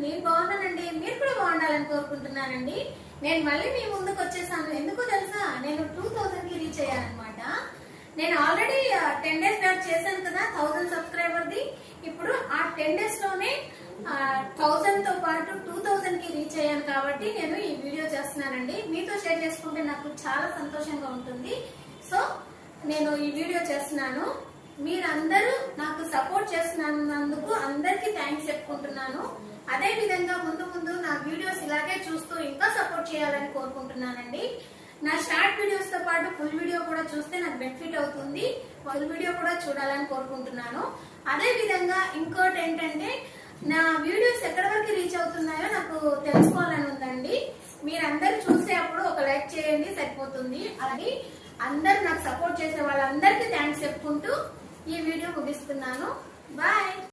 నేను బాగున్నానండి. మీరు కూడా బాగుండాలని కోరుకుంటున్నానండి. నేను మళ్ళీ మీ ముందుకు వచ్చేసాను. ఎందుకో తెలుసా, నేను 2000 కి రీచ్ అయ్యానమాట. నేను ఆల్రెడీ 10 days బ్యాక్ చేశాను కదా 1000 సబ్స్క్రైబర్ది. ఇప్పుడు ఆ 10 days లోనే 1000 తో పాటు 2000 కి రీచ్ అయ్యాను కాబట్టి నేను ఈ వీడియో చేస్తున్నానండి. మీతో షేర్ చేసుకుంటే నాకు చాలా సంతోషంగా ఉంటుంది. సో నేను ఈ వీడియో చేస్తున్నాను. మీరందరూ నాకు సపోర్ట్ చేస్తున్నందుకు అందరికీ థ్యాంక్స్ చెప్పుకుంటున్నాను. అదే విధంగా ముందు ముందు నా వీడియోస్ ఇలాగే చూస్తూ ఇంకా సపోర్ట్ చేయాలని కోరుకుంటున్నానండి. నా షార్ట్ వీడియోస్ తో పాటు ఫుల్ వీడియో కూడా చూస్తే నాకు బెనిఫిట్ అవుతుంది. ఫుల్ వీడియో కూడా చూడాలని కోరుకుంటున్నాను. అదే విధంగా ఇంకోటి ఏంటంటే, నా వీడియోస్ ఎక్కడి వరకు రీచ్ అవుతున్నాయో నాకు తెలుసుకోవాలని ఉందండి. మీరందరూ చూసే అప్పుడు ఒక లైక్ చేయండి, సరిపోతుంది. అలాగే అందరు నాకు సపోర్ట్ చేసే వాళ్ళందరికీ థ్యాంక్స్ చెప్పుకుంటూ ఈ వీడియో ముగిస్తున్నాను. బాయ్.